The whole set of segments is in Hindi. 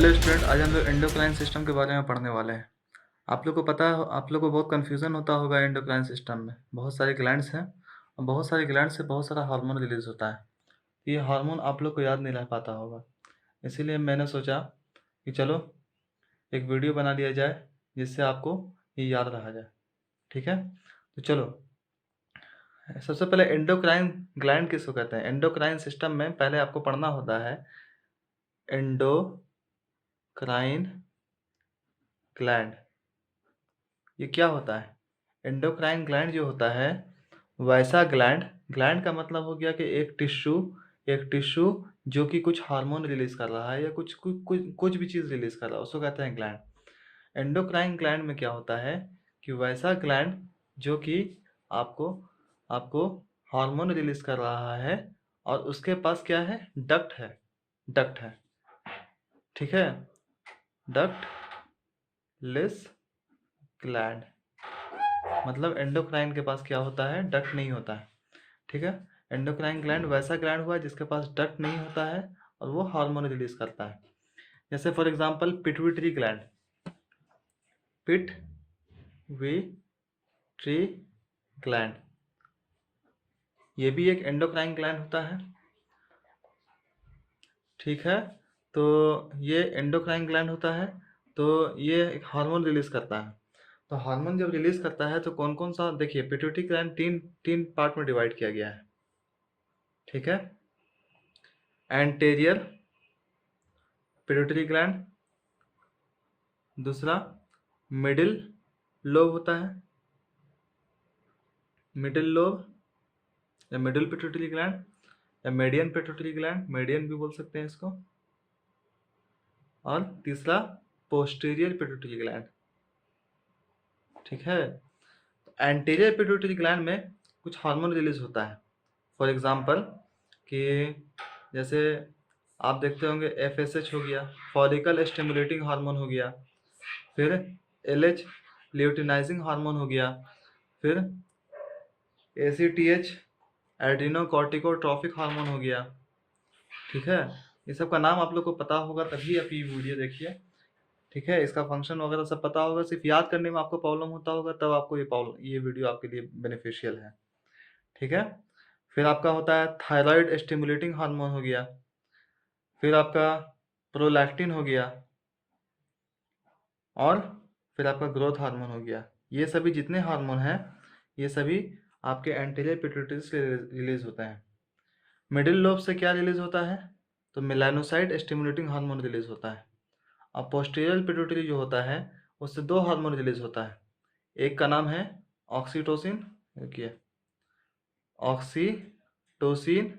हेलो स्टूडेंट, आज हम लोग एंडोक्राइन सिस्टम के बारे में पढ़ने वाले हैं। आप लोग को पता है, आप लोग को बहुत कन्फ्यूज़न होता होगा एंडोक्राइन सिस्टम में। बहुत सारे ग्लैंड्स हैं और बहुत सारे ग्लैंड से बहुत सारा हार्मोन रिलीज होता है। ये हार्मोन आप लोग को याद नहीं रह पाता होगा, इसीलिए मैंने सोचा कि चलो एक वीडियो बना दिया जाए जिससे आपको ये याद रहा जाए। ठीक है, तो चलो सबसे पहले एंडोक्राइन ग्लैंड किसको कहते हैं। एंडोक्राइन सिस्टम में पहले आपको पढ़ना होता है एंडोक्राइन ग्लैंड। ये क्या होता है? एंडोक्राइन ग्लैंड जो होता है वैसा ग्लैंड, ग्लैंड का मतलब हो गया कि एक टिश्यू जो कि कुछ हार्मोन रिलीज कर रहा है या कुछ भी चीज़ रिलीज कर रहा है, उसको कहते हैं ग्लैंड। एंडोक्राइन ग्लैंड में क्या होता है कि वैसा ग्लैंड जो कि आपको आपको हार्मोन रिलीज कर रहा है और उसके पास क्या है, डक्ट है। ठीक है, डक्ट लेस ग्लैंड मतलब एंडोक्राइन के पास क्या होता है, डक्ट नहीं होता है। ठीक है, एंडोक्राइन ग्लैंड वैसा ग्लैंड हुआ जिसके पास डक्ट नहीं होता है और वो हार्मोन रिलीज करता है। जैसे for example pituitary gland, pituitary gland ये भी एक एंडोक्राइन ग्लैंड होता है। ठीक है, तो ये एंडोक्राइन ग्लैंड होता है, तो ये एक हार्मोन रिलीज करता है। तो हार्मोन जब रिलीज करता है तो कौन कौन सा, देखिए पिट्यूटरी ग्लैंड तीन तीन पार्ट में डिवाइड किया गया है। ठीक है, एंटेरियर पिट्यूटरी ग्लैंड, दूसरा मिडिल लोब होता है, मिडिल लोब या मिडिल पिट्यूटरी ग्लैंड या मीडियन पिट्यूटरी ग्लैंड, मीडियन भी बोल सकते हैं इसको, और तीसरा पोस्टीरियर पिट्यूटरी ग्लैंड। ठीक है, एंटीरियर पिट्यूटरी ग्लैंड में कुछ हार्मोन रिलीज होता है। फॉर एग्जांपल कि जैसे आप देखते होंगे FSH हो गया, फॉलिकल स्टिमुलेटिंग हार्मोन हो गया, फिर LH ल्यूटिनाइजिंग हार्मोन हो गया, फिर ACTH एड्रीनोकॉर्टिकोट्रॉफिक हार्मोन हो गया। ठीक है, ये सब का नाम आप लोग को पता होगा तभी आप ये वीडियो देखिए। ठीक है, इसका फंक्शन वगैरह सब पता होगा, सिर्फ याद करने में आपको प्रॉब्लम होता होगा, तब आपको ये वीडियो आपके लिए बेनिफिशियल है। ठीक है, फिर आपका होता है थायराइड स्टिमुलेटिंग हार्मोन हो गया, फिर आपका प्रोलैक्टिन हो गया, और फिर आपका ग्रोथ हार्मोन हो गया। ये सभी जितने हार्मोन हैं ये सभी आपके एंटीरियर पिट्यूटरी से रिलीज होते हैं। मिडिल लोब से क्या रिलीज होता है, तो मेलानोसाइट स्टिमुलेटिंग हार्मोन रिलीज होता है। अब पोस्टीरियर पिट्यूटरी जो होता है उससे दो हार्मोन रिलीज होता है, एक का नाम है ऑक्सीटोसिन, देखिए ऑक्सीटोसिन,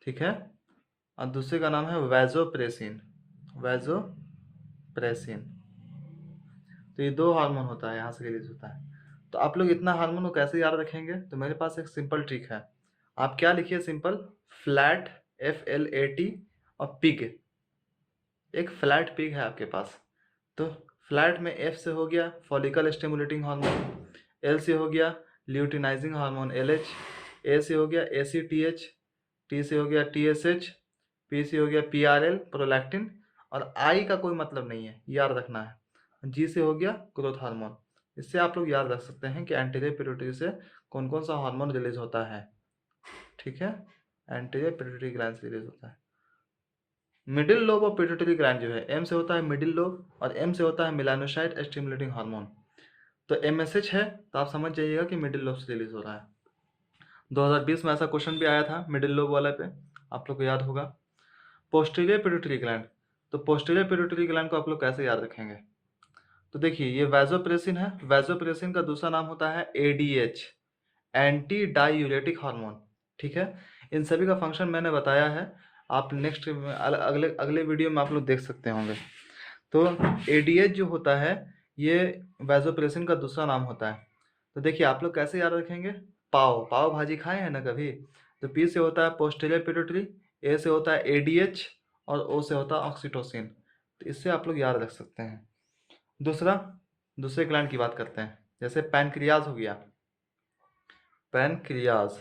ठीक है, और दूसरे का नाम है वैजोप्रेसिन, वैजोप्रेसिन। तो ये दो हार्मोन होता है, यहाँ से रिलीज होता है। तो आप लोग इतना हार्मोन को कैसे याद रखेंगे, तो मेरे पास एक सिंपल ट्रिक है। आप क्या लिखिए, सिंपल फ्लैट, FLAT, और पिग, एक फ्लैट पिग है आपके पास। तो फ्लैट में F से हो गया फॉलिकल स्टिमुलेटिंग हार्मोन, L से हो गया ल्यूटिनाइजिंग हार्मोन LH, A से हो गया ACTH, T से हो गया TSH, P से हो गया PRL प्रोलैक्टिन, और I का कोई मतलब नहीं है, याद रखना है। G से हो गया ग्रोथ हार्मोन। इससे आप लोग याद रख सकते हैं कि एंटीरियर पिट्यूटरी से कौन कौन सा हार्मोन रिलीज होता है। ठीक है, एंटीरियर पिट्यूटरी ग्लैंड से रिलीज होता है। मिडिल लोब और पिट्यूटरी ग्लैंड जो है, M से होता है मिडिल लोब और M से होता है मेलानोसाइट स्टिमुलेटिंग हार्मोन। तो MSH है तो आप समझ जाइएगा कि मिडिल लोब से रिलीज हो रहा है। 2020 में ऐसा क्वेश्चन भी आया था मिडिल लोब वाले पे, आप लोग को याद होगा। पोस्टीरियर पिट्यूटरी ग्लैंड, तो पोस्टीरियर पिट्यूटरी ग्लैंड को आप लोग कैसे याद रखेंगे, तो देखिए ये वैजोप्रेसिन है, वैजोप्रेसिन का दूसरा नाम होता है ADH, एंटी डायूरेटिक हार्मोन। ठीक है, इन सभी का फंक्शन मैंने बताया है, आप नेक्स्ट अगले अगले वीडियो में आप लोग देख सकते होंगे। तो ADH जो होता है ये वैजोप्रेसिन का दूसरा नाम होता है। तो देखिए आप लोग कैसे याद रखेंगे, पाव भाजी खाए हैं ना कभी, तो P से होता है पोस्टीरियर पिट्यूटरी, A से होता है ADH, और O से होता है ऑक्सीटोसिन। तो इससे आप लोग याद रख सकते हैं। दूसरे ग्लैंड की बात करते हैं, जैसे पैनक्रियाज हो गया, पैनक्रियाज।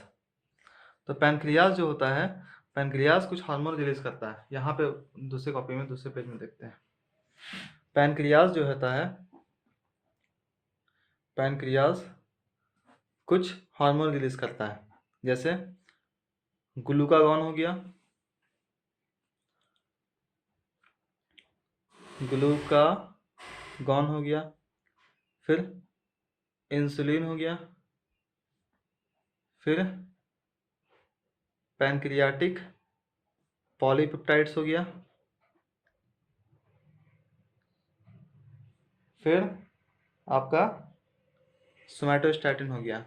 तो पैनक्रियाज जो होता है पैनक्रियाज कुछ हार्मोन रिलीज करता है। यहाँ पे दूसरे कॉपी में दूसरे पेज में देखते हैं। पैनक्रियाज जो होता है, पैनक्रियाज कुछ हार्मोन रिलीज करता है, जैसे ग्लूकागॉन हो गया, ग्लूकागॉन हो गया, फिर इंसुलिन हो गया, फिर पैनक्रियाटिक पॉलीपेप्टाइड्स हो गया, फिर आपका सोमैटोस्टैटिन हो गया,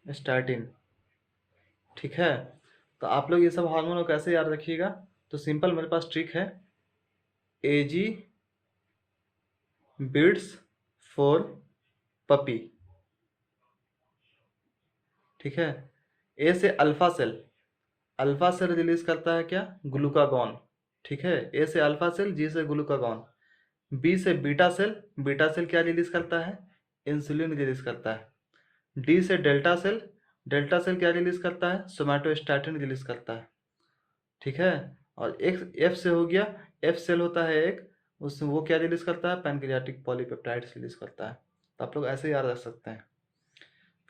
स्टैटिन। ठीक है, तो आप लोग ये सब हार्मोन को कैसे याद रखिएगा, तो सिंपल मेरे पास ट्रिक है, एजी बिट्स फॉर पपी। ठीक है, ए से alpha cell, alpha cell release करता है क्या, ग्लूकागॉन। ठीक है, ए से अल्फा सेल, जी से ग्लूकागॉन। बी से बीटा सेल, बीटा सेल क्या रिलीज करता है, इंसुलिन रिलीज करता है। डी से डेल्टा सेल, डेल्टा सेल क्या रिलीज करता है, सोमैटोस्टैटिन रिलीज करता है। ठीक है, और एक एफ से हो गया, एफ सेल होता है एक, उससे वो क्या रिलीज करता है, पैनक्रियाटिक पॉलीपेप्टाइड्स रिलीज करता है। तो आप लोग ऐसे याद रख सकते हैं।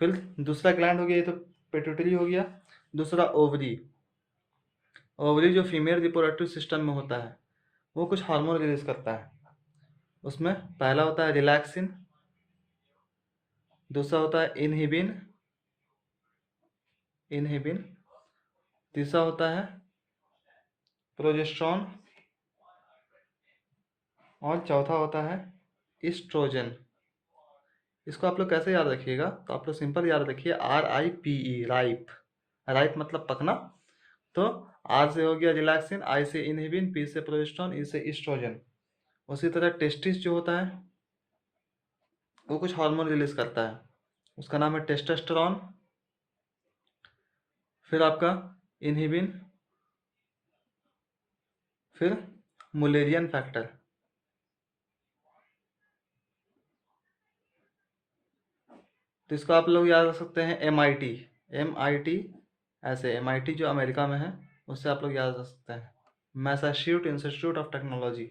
फिर दूसरा ग्लैंड हो गया, ये तो पिट्यूटरी हो गया। दूसरा ओवरी, ओवरी जो फीमेल रिप्रोडक्टिव सिस्टम में होता है, वो कुछ हार्मोन रिलीज करता है। उसमें पहला होता है रिलैक्सिन, दूसरा होता है इनहिबिन, इनहिबिन, तीसरा होता है प्रोजेस्टेरॉन, और चौथा होता है इस्ट्रोजन। इसको आप लोग कैसे याद रखिएगा, तो आप लोग सिंपल याद रखिए, RIPE, राइप। राइप मतलब पकना। तो आर से हो गया रिलैक्सिन, आई से इनहिबिन, पी से प्रोजेस्टेरॉन, ई से इस्ट्रोजन। उसी तरह टेस्टिस जो होता है, वो कुछ हार्मोन रिलीज करता है, उसका नाम है टेस्टोस्टेरॉन। फिर आपका इनहिबिन, फिर मुलेरियन फैक्टर। तो इसको आप लोग याद रख सकते हैं MIT, MIT, ऐसे MIT जो अमेरिका में है, उससे आप लोग याद रख सकते हैं, मैसाच्यूसेट्स इंस्टीट्यूट ऑफ टेक्नोलॉजी।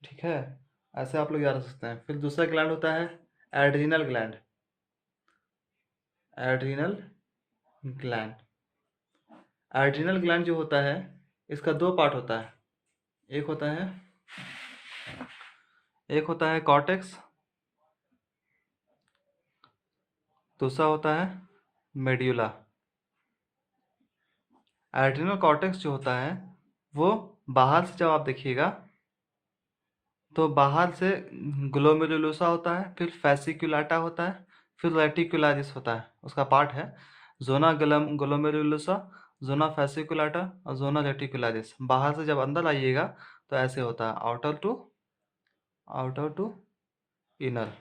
ठीक है, ऐसे आप लोग याद रख सकते हैं। फिर दूसरा ग्लैंड होता है adrenal gland, adrenal gland. Adrenal gland जो होता है, इसका दो पार्ट होता है, एक होता है, एक होता है कॉर्टेक्स, दूसरा होता है मेड्यूला। एड्रिनल कॉर्टेक्स जो होता है, वो बाहर से जब आप देखिएगा, तो बाहर से ग्लोमेरुलोसा होता है, फिर फैसिकुलाटा होता है, फिर रेटिकुलारिस होता है, उसका पार्ट है जोना ग्लोमेरुलोसा, जोना फैसिकुलाटा और जोना रेटिकुलारिस। बाहर से जब अंदर आइएगा तो ऐसे होता है, आउटर टू इनर,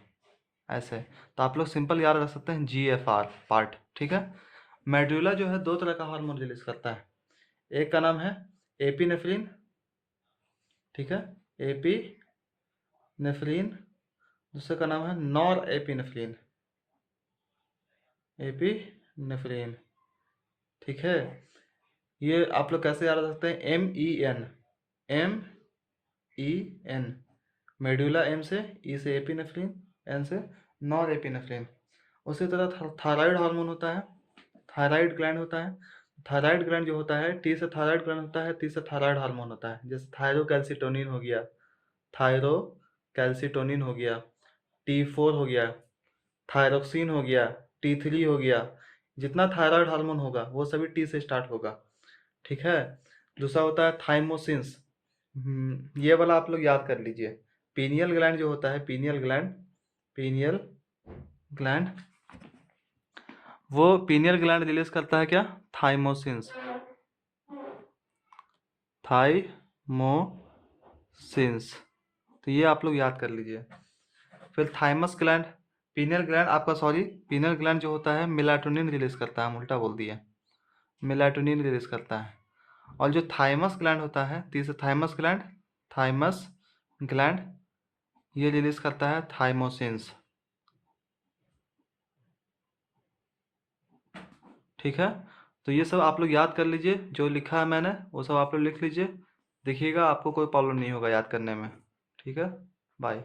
ऐसे। तो आप लोग सिंपल याद रख सकते हैं GFR पार्ट। ठीक है, मेडुला जो है दो तरह का हार्मोन रिलीज करता है, एक का नाम है एपिनेफ्रिन। ठीक है, एपिनेफ्रिन, दूसरे का नाम है नॉर एपिनेफ्रिन, एपिनेफ्रिन। ठीक है, ये आप लोग कैसे याद रख सकते हैं, MEN, मेडुला M से, E से एपिनेफ्रिन, N से नॉर एपिनेफ्रिन। उसी तरह थायराइड हार्मोन होता है, थायराइड ग्लैंड होता है। थायराइड ग्लैंड जो होता है, T से थायराइड ग्लैंड होता है, T से थायराइड हार्मोन होता है, जैसे थायरोकैल्सिटोनिन हो गया, थायरोकैल्सिटोनिन हो गया, T4 हो गया, थायरोक्सिन हो गया, T3 हो गया। जितना थायराइड हार्मोन होगा वो सभी T से स्टार्ट होगा। ठीक है, दूसरा होता है थाइमोसिन्स। ये वाला आप लोग याद कर लीजिए। पीनियल ग्लैंड जो होता है, पीनियल ग्लैंड, पीनियल ग्लैंड, वो पीनियल ग्लैंड रिलीज करता है क्या, थाइमोसिन्स, थाइमोसिन्स। तो ये आप लोग याद कर लीजिए। फिर थाइमस ग्लैंड, पीनियल ग्लैंड आपका, सॉरी, पीनियल ग्लैंड जो होता है मेलाटोनिन रिलीज करता है, हम उल्टा बोल दिए, मेलाटोनिन रिलीज करता है। और जो थाइमस ग्लैंड होता है, तीसरा थाइमस ग्लैंड, थाइमस ग्लैंड, ये रिलीज करता है थाइमोसिन्स। ठीक है, तो ये सब आप लोग याद कर लीजिए, जो लिखा है मैंने वो सब आप लोग लिख लीजिए। देखिएगा आपको कोई प्रॉब्लम नहीं होगा याद करने में। ठीक है, बाय।